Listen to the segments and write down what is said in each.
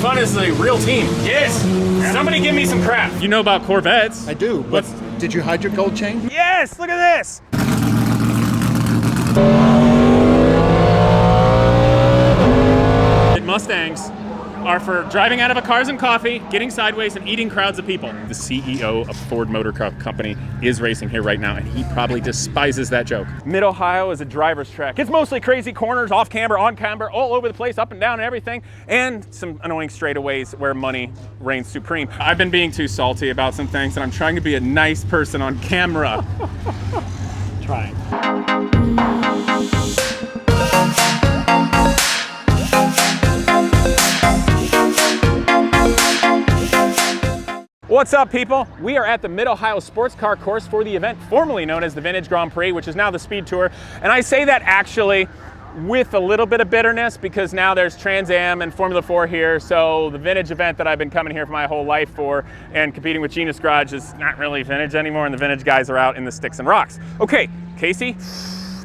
fun as a real team. Yes! Somebody give me some crap. You know about Corvettes. I do, but did you hide your gold chain? Yes, look at this! Mustangs are for driving out of a cars and coffee, getting sideways, and eating crowds of people. The CEO of Ford Motor Company is racing here right now, and he probably despises that joke. Mid-Ohio is a driver's track. It's mostly crazy corners, off camber, on camber, all over the place, up and down and everything, and some annoying straightaways where money reigns supreme. I've been being too salty about some things, and I'm trying to be a nice person on camera. Trying. What's up, people? We are at the Mid-Ohio Sports Car Course for the event formerly known as the Vintage Grand Prix, which is now the Speed Tour. And I say that actually with a little bit of bitterness because now there's Trans Am and Formula 4 here. So the vintage event that I've been coming here for my whole life for and competing with Genius Garage is not really vintage anymore, and the vintage guys are out in the sticks and rocks. Okay, Casey,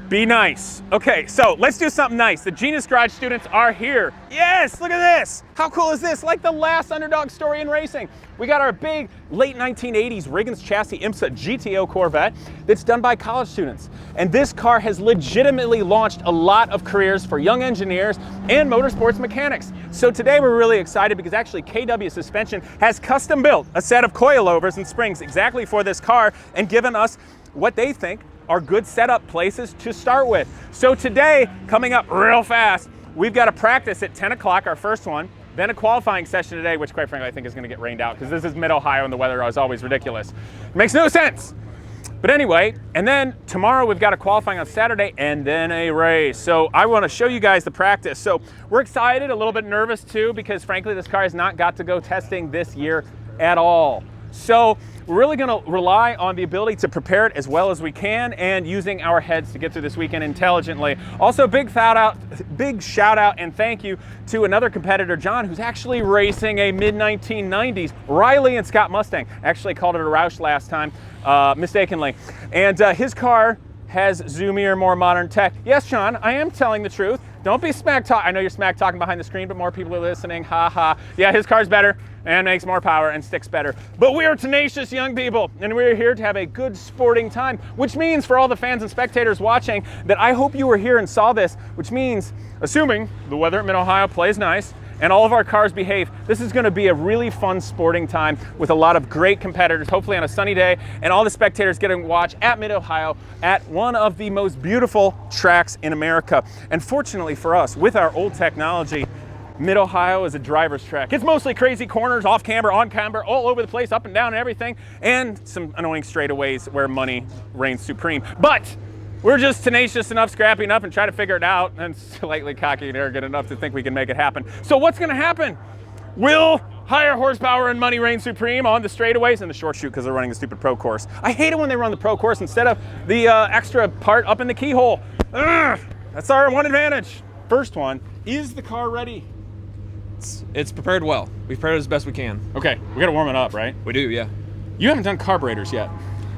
be nice. Okay, so let's do something nice. The Genius Garage students are here. Yes, look at this. How cool is this? Like the last Underdog story in racing. We got our big late 1980s Riggins chassis IMSA GTO Corvette that's done by college students. And this car has legitimately launched a lot of careers for young engineers and motorsports mechanics. So today we're really excited because actually KW Suspension has custom built a set of coilovers and springs exactly for this car and given us what they think are good setup places to start with. So today, coming up real fast, we've got a practice at 10 o'clock, our first one, then a qualifying session today, which quite frankly I think is gonna get rained out because this is Mid-Ohio and the weather is always ridiculous. It makes no sense. But anyway, and then tomorrow we've got a qualifying on Saturday and then a race. So I wanna show you guys the practice. So we're excited, a little bit nervous too, because frankly this car has not got to go testing this year at all. So we're really gonna rely on the ability to prepare it as well as we can and using our heads to get through this weekend intelligently. Also, big shout out and thank you to another competitor, John, who's actually racing a mid-1990s Riley and Scott Mustang. Actually called it a Roush last time, mistakenly. And his car has zoomier, more modern tech. Yes, John, I am telling the truth. Don't be smack talk. I know you're smack talking behind the screen, but more people are listening. Ha ha. Yeah, his car's better and makes more power and sticks better. But we are tenacious young people, and we're here to have a good sporting time, which means for all the fans and spectators watching that I hope you were here and saw this, which means, assuming the weather at Mid-Ohio plays nice and all of our cars behave, this is gonna be a really fun sporting time with a lot of great competitors, hopefully on a sunny day, and all the spectators getting to watch at Mid-Ohio at one of the most beautiful tracks in America. And fortunately for us, with our old technology, Mid-Ohio is a driver's track. It's mostly crazy corners, off camber, on camber, all over the place, up and down and everything, and some annoying straightaways where money reigns supreme. But we're just tenacious enough, scrappy enough, and try to figure it out, and slightly cocky and arrogant enough to think we can make it happen. So what's gonna happen? Will higher horsepower and money reign supreme on the straightaways and the short shoot because they're running the stupid pro course. I hate it when they run the pro course instead of the extra part up in the keyhole. Ugh, that's our one advantage. First one, is the car ready? It's prepared well. We've prepared it as best we can. Okay, we gotta warm it up, right? We do, yeah. You haven't done carburetors yet.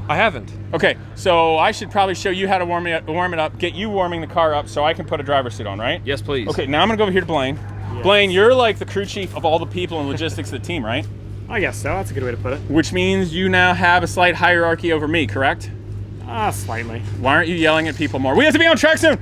I haven't. Okay, so I should probably show you how to warm it up, get you warming the car up so I can put a driver's suit on, right? Yes, please. Okay, now I'm gonna go over here to Blaine. Yes. Blaine, you're like the crew chief of all the people and logistics of the team, right? I guess so, that's a good way to put it. Which means you now have a slight hierarchy over me, correct? Slightly. Why aren't you yelling at people more? We have to be on track soon!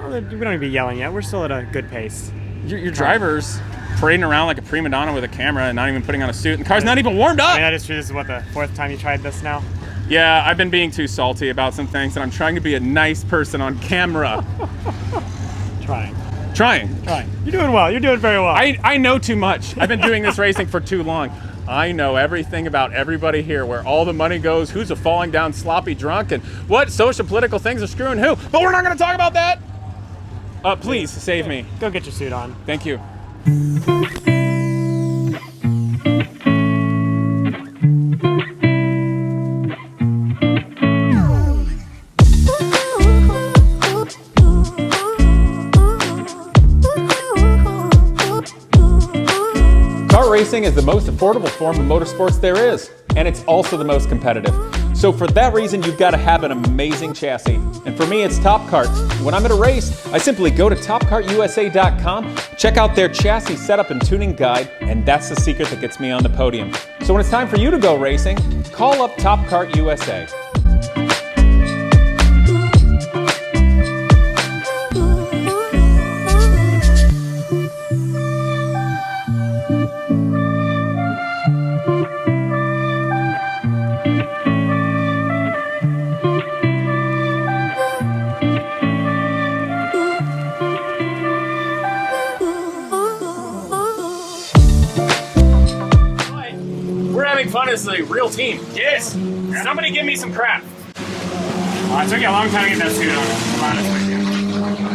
Well, we don't even be yelling yet, we're still at a good pace. Your driver's parading around like a prima donna with a camera and not even putting on a suit, and the car's not even warmed up! I mean, that is true, this is what, the 4th time you tried this now? Yeah, I've been being too salty about some things, and I'm trying to be a nice person on camera. Trying. You're doing well, you're doing very well. I know too much. I've been doing this racing for too long. I know everything about everybody here, where all the money goes, who's a falling down sloppy drunk, and what social political things are screwing who. But we're not gonna talk about that. Please save me. Go get your suit on. Thank you. Car racing is the most affordable form of motorsports there is, and it's also the most competitive. So for that reason, you've got to have an amazing chassis. And for me, it's Top Kart. When I'm at a race, I simply go to TopKartUSA.com, check out their chassis setup and tuning guide, and that's the secret that gets me on the podium. So when it's time for you to go racing, call up Top Kart USA. Fun as a real team. Yes. Somebody give me some crap. Well, it took you a long time to get that suit on, to be honest with you.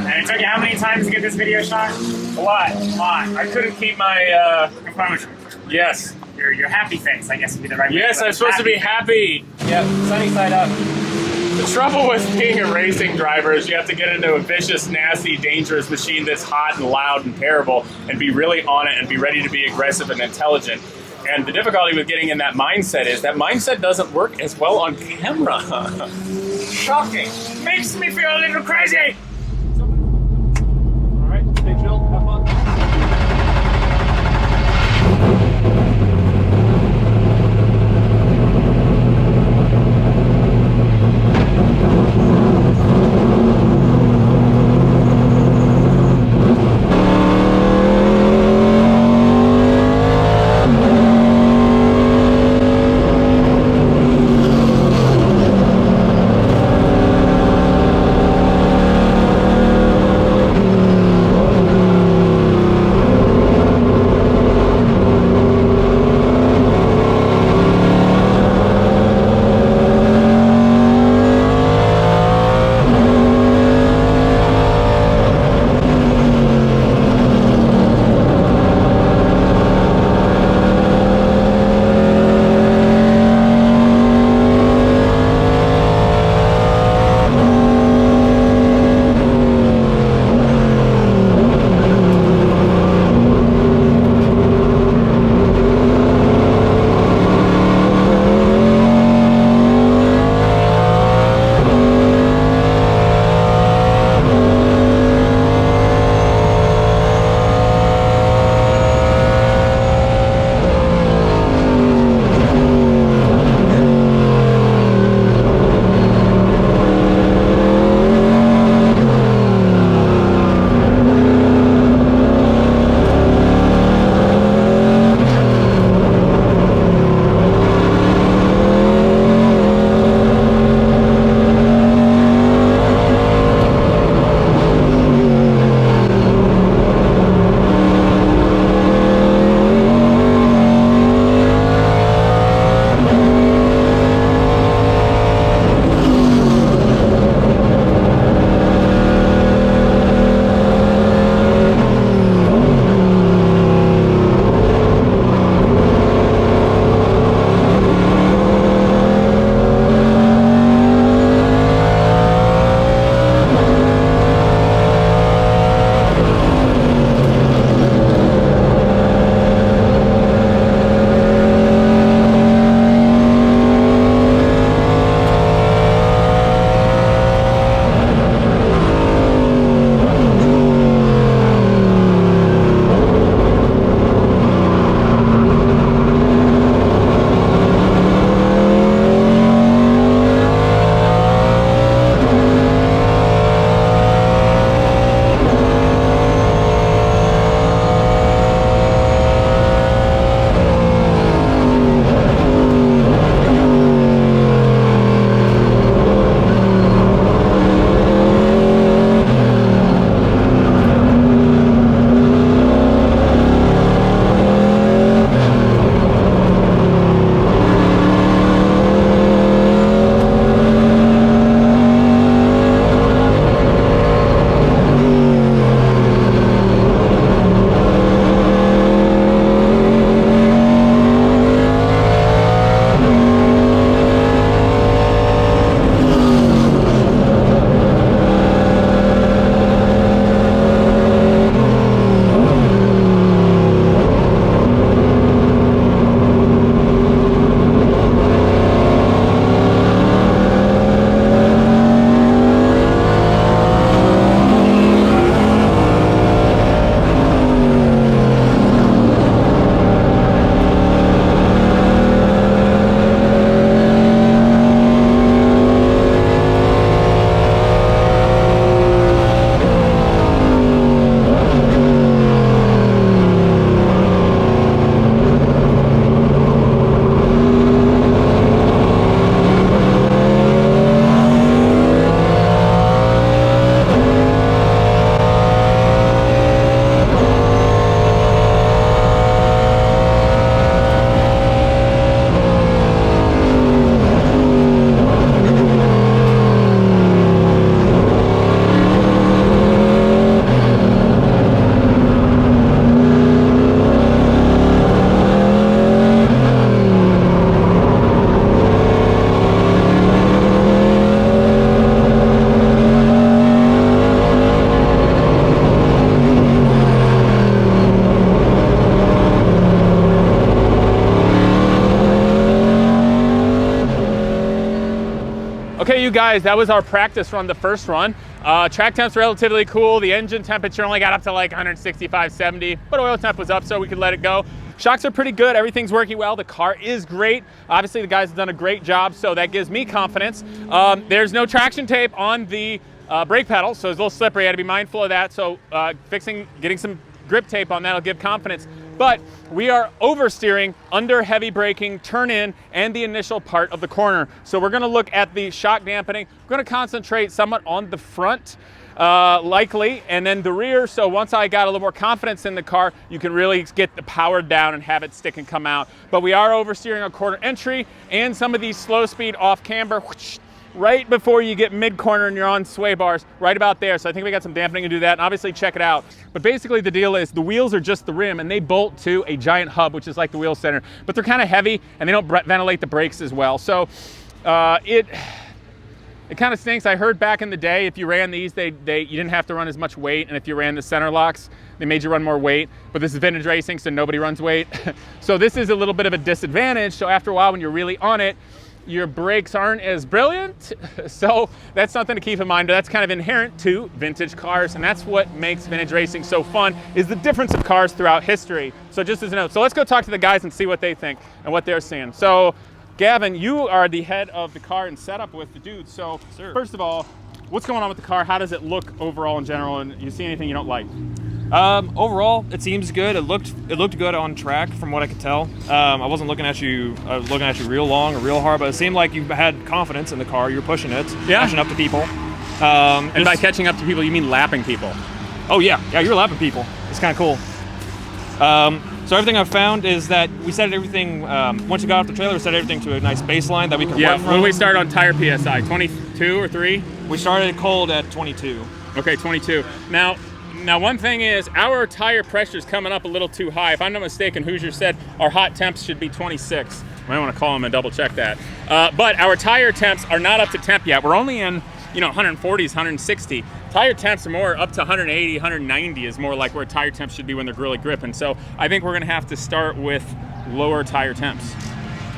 And it took you how many times to get this video shot? A lot. I couldn't keep my composure. Yes. Your happy face, I guess, would be the right way. Yes, I'm supposed to be happy. Yep, sunny side up. The trouble with being a racing driver is you have to get into a vicious, nasty, dangerous machine that's hot and loud and terrible and be really on it and be ready to be aggressive and intelligent. And the difficulty with getting in that mindset is that mindset doesn't work as well on camera. Shocking. Makes me feel a little crazy. All right, stay chill, have fun. Okay, you guys, that was our practice run, the first run. Track temp's relatively cool. The engine temperature only got up to like 165, 70, but oil temp was up, so we could let it go. Shocks are pretty good. Everything's working well. The car is great. Obviously, the guys have done a great job, so that gives me confidence. There's no traction tape on the brake pedal, so it's a little slippery. I had to be mindful of that. So getting some grip tape on that'll give confidence. But we are oversteering under heavy braking, turn in, and the initial part of the corner. So we're gonna look at the shock dampening. We're gonna concentrate somewhat on the front, likely, and then the rear. So once I got a little more confidence in the car, you can really get the power down and have it stick and come out. But we are oversteering a corner entry and some of these slow speed off camber, right before you get mid-corner and you're on sway bars, right about there. So I think we got some dampening to do that, and obviously check it out. But basically the deal is the wheels are just the rim, and they bolt to a giant hub, which is like the wheel center, but they're kind of heavy, and they don't ventilate the brakes as well. So it kind of stinks. I heard back in the day, if you ran these, you didn't have to run as much weight, and if you ran the center locks, they made you run more weight. But this is vintage racing, so nobody runs weight. So this is a little bit of a disadvantage. So after a while, when you're really on it, your brakes aren't as brilliant. So that's something to keep in mind. That's kind of inherent to vintage cars, and that's what makes vintage racing so fun, is the difference of cars throughout history. So just as a note, so let's go talk to the guys and see what they think and what they're seeing. So Gavin, you are the head of the car and setup with the dudes. So first of all, what's going on with the car? How does it look overall in general? And you see anything you don't like? Overall, it seems good. It looked good on track from what I could tell. I wasn't looking at you real long or real hard, but it seemed like you had confidence in the car. You were pushing it, catching up to people. And by catching up to people, you mean lapping people? Oh yeah, you're lapping people. It's kind of cool. So everything I've found is that we set everything, once you got off the trailer, we set everything to a nice baseline that we can run from. When we start on tire PSI, 22 or 3? We started cold at 22. Okay, 22. Now one thing is, our tire pressure is coming up a little too high. If I'm not mistaken, Hoosier said our hot temps should be 26. I might want to call him and double check that. But our tire temps are not up to temp yet. We're only in 140s, 160. Tire temps are more up to 180, 190 is more like where tire temps should be when they're really gripping. So I think we're gonna have to start with lower tire temps.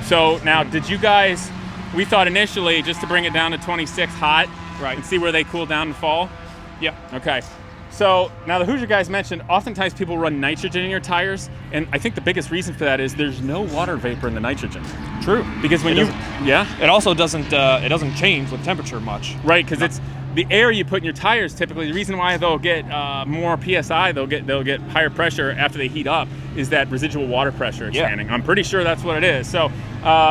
So now, we thought initially just to bring it down to 26 hot, right, and see where they cool down and fall? Yeah. Okay. So now the Hoosier guys mentioned, oftentimes people run nitrogen in your tires, and I think the biggest reason for that is there's no water vapor in the nitrogen. True. Because when it also doesn't change with temperature much. Right, because it's the air you put in your tires. Typically, the reason why they'll get more PSI, they'll get higher pressure after they heat up, is that residual water pressure expanding. Yeah. I'm pretty sure that's what it is. So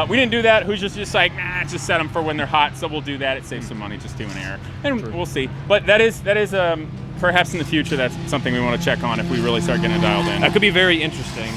we didn't do that. Hoosier's just like, just set them for when they're hot. So we'll do that. It saves some money just doing air, and we'll see. But that is perhaps in the future, that's something we want to check on if we really start getting it dialed in. That could be very interesting.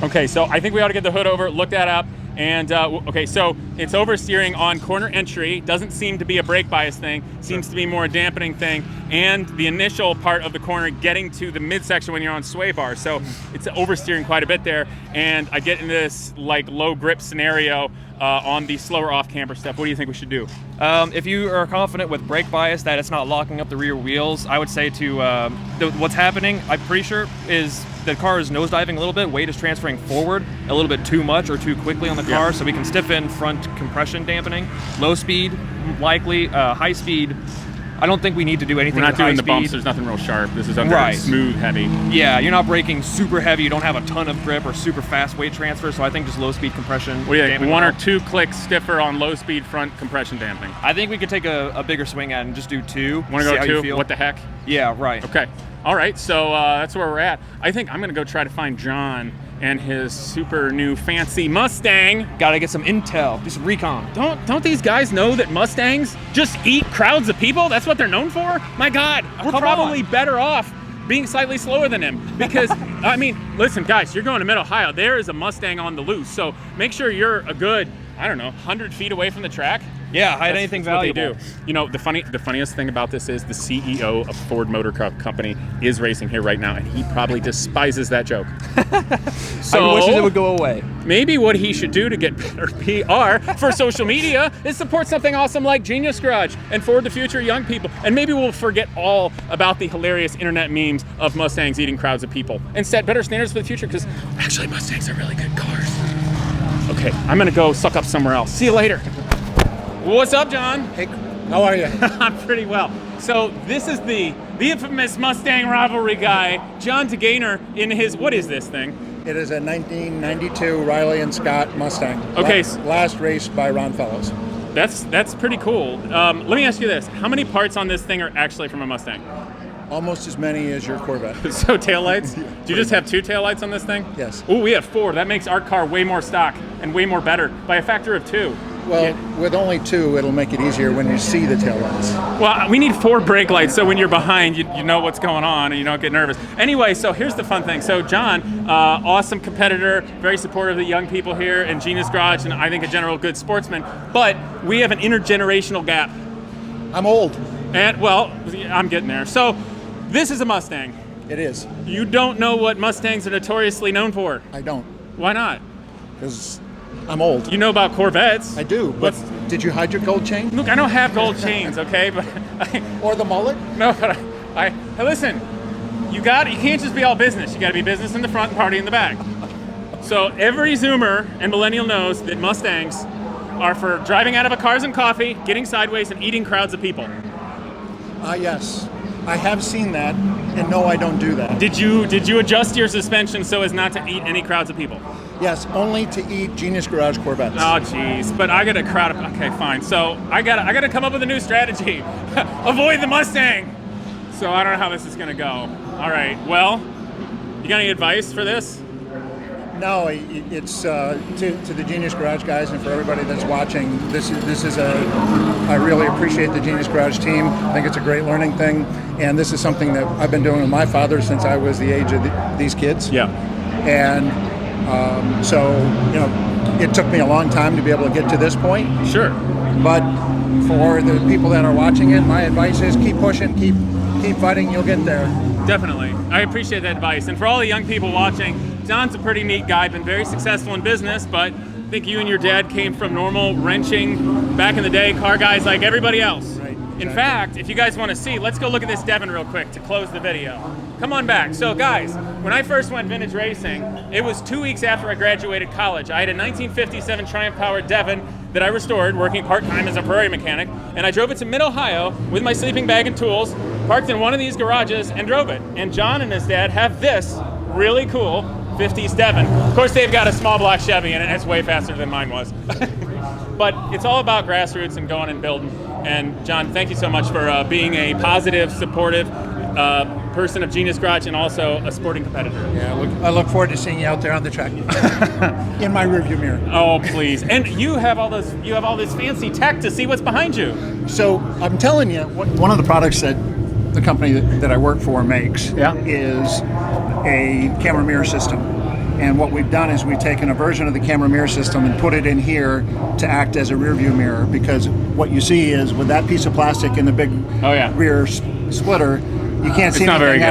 Okay, so I think we ought to get the hood over, look that up. And okay, so it's oversteering on corner entry. Doesn't seem to be a brake bias thing. Seems to be more a dampening thing. And the initial part of the corner getting to the midsection when you're on sway bar. So it's oversteering quite a bit there. And I get in this like low grip scenario on the slower off camber stuff. What do you think we should do? If you are confident with brake bias that it's not locking up the rear wheels, I would say what's happening, I'm pretty sure, is the car is nosediving a little bit. Weight is transferring forward a little bit too much or too quickly on the car, so we can stiffen front compression dampening. Low speed, likely. High speed, I don't think we need to do anything. We're not doing the speed. Bumps. There's nothing real sharp. This is under smooth, heavy. Yeah, you're not braking super heavy. You don't have a ton of grip or super fast weight transfer. So I think just low speed compression. What do you think? 1 or 2 clicks stiffer on low speed front compression dampening. I think we could take a bigger swing at it and just do 2. Want to go 2? What the heck? Yeah, right. Okay. All right. So that's where we're at. I think I'm gonna go try to find John and his super new fancy Mustang. Gotta get some intel, do some recon. Don't these guys know that Mustangs just eat crowds of people? That's what they're known for? My God, we're probably better off being slightly slower than him. Because, I mean, listen, guys, you're going to Mid-Ohio. There is a Mustang on the loose. So make sure you're a good, 100 feet away from the track. Yeah, hide anything valuable. The funniest thing about this is the CEO of Ford Motor Company is racing here right now, and he probably despises that joke. So I wish it would go away. Maybe what he should do to get better PR for social media is support something awesome like Genius Garage and Ford the Future young people. And maybe we'll forget all about the hilarious internet memes of Mustangs eating crowds of people and set better standards for the future, because actually Mustangs are really good cars. Okay, I'm gonna go suck up somewhere else. See you later. What's up, John? Hey, how are you? I'm pretty well. So this is the infamous Mustang Rivalry guy, John DeGainer, in his, what is this thing? It is a 1992 Riley and Scott Mustang. Okay. Last race by Ron Fellows. That's pretty cool. Let me ask you this. How many parts on this thing are actually from a Mustang? Almost as many as your Corvette. So taillights? Do you just have 2 taillights on this thing? Yes. Oh, we have 4. That makes our car way more stock and way more better by a factor of 2. Well, with only 2, it'll make it easier when you see the taillights. Well, we need 4 brake lights, so when you're behind, you know what's going on and you don't get nervous. Anyway, so here's the fun thing. So John, awesome competitor, very supportive of the young people here in Genius Garage, and I think a general good sportsman. But we have an intergenerational gap. I'm old. And, well, I'm getting there. So this is a Mustang. It is. You don't know what Mustangs are notoriously known for. I don't. Why not? Because I'm old. You know about Corvettes. I do, but did you hide your gold chain? Look, I don't have gold chains, okay? But Or the mullet? no, but hey, listen, you can't just be all business. You got to be business in the front and party in the back. So every Zoomer and millennial knows that Mustangs are for driving out of a Cars and Coffee, getting sideways, and eating crowds of people. Yes. I have seen that, and no, I don't do that. Did you adjust your suspension so as not to eat any crowds of people? Yes, only to eat Genius Garage Corvettes. Oh, geez. But I got a crowd of... Okay, fine. So I gotta come up with a new strategy. Avoid the Mustang. So I don't know how this is going to go. All right. Well, you got any advice for this? No, it's to the Genius Garage guys and for everybody that's watching. This is I really appreciate the Genius Garage team. I think it's a great learning thing, and this is something that I've been doing with my father since I was the age of these kids. Yeah. And so it took me a long time to be able to get to this point. Sure. But for the people that are watching it, my advice is keep pushing, keep fighting. You'll get there. Definitely. I appreciate that advice. And for all the young people watching, John's a pretty neat guy, been very successful in business, but I think you and your dad came from normal wrenching, back in the day, car guys like everybody else. Right. In fact, if you guys want to see, let's go look at this Devon real quick to close the video. Come on back. So guys, when I first went vintage racing, it was 2 weeks after I graduated college. I had a 1957 Triumph Powered Devon that I restored working part-time as a prairie mechanic, and I drove it to Mid-Ohio with my sleeping bag and tools, parked in one of these garages, and drove it. And John and his dad have this really cool 50s Devon. Of course, they've got a small block Chevy in it, and it's way faster than mine was. But it's all about grassroots and going and building. And John, thank you so much for being a positive, supportive person of Genius Garage and also a sporting competitor. Yeah, I look forward to seeing you out there on the track in my rearview mirror. Oh, please! And you have all this fancy tech to see what's behind you. So I'm telling you, one of the products that the company that I work for makes is a camera mirror system. And what we've done is we've taken a version of the camera mirror system and put it in here to act as a rear view mirror, because what you see is with that piece of plastic in the big rear splitter, you can't see anything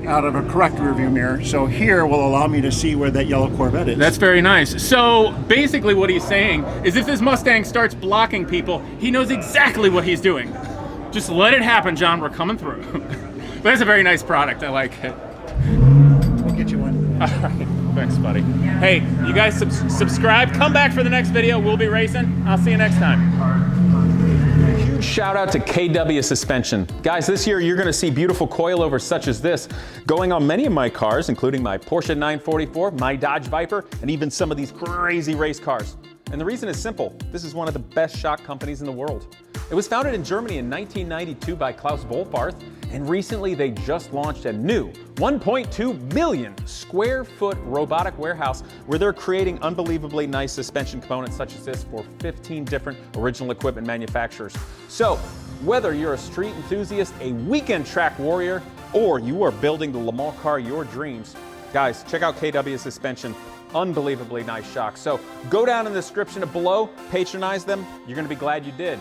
out of a correct rear view mirror. So here will allow me to see where that yellow Corvette is. That's very nice. So basically what he's saying is if this Mustang starts blocking people, he knows exactly what he's doing. Just let it happen, John. We're coming through. But that's a very nice product. I like it. We'll get you one. All right. Thanks, buddy. Hey, you guys subscribe. Come back for the next video. We'll be racing. I'll see you next time. Huge shout out to KW Suspension. Guys, this year you're going to see beautiful coilovers such as this going on many of my cars, including my Porsche 944, my Dodge Viper, and even some of these crazy race cars. And the reason is simple. This is one of the best shock companies in the world. It was founded in Germany in 1992 by Klaus Wohlfarth, and recently they just launched a new 1.2 million square foot robotic warehouse where they're creating unbelievably nice suspension components such as this for 15 different original equipment manufacturers. So whether you're a street enthusiast, a weekend track warrior, or you are building the Le Mans car of your dreams, guys, check out KW Suspension. Unbelievably nice shocks. So go down in the description below, patronize them. You're going to be glad you did.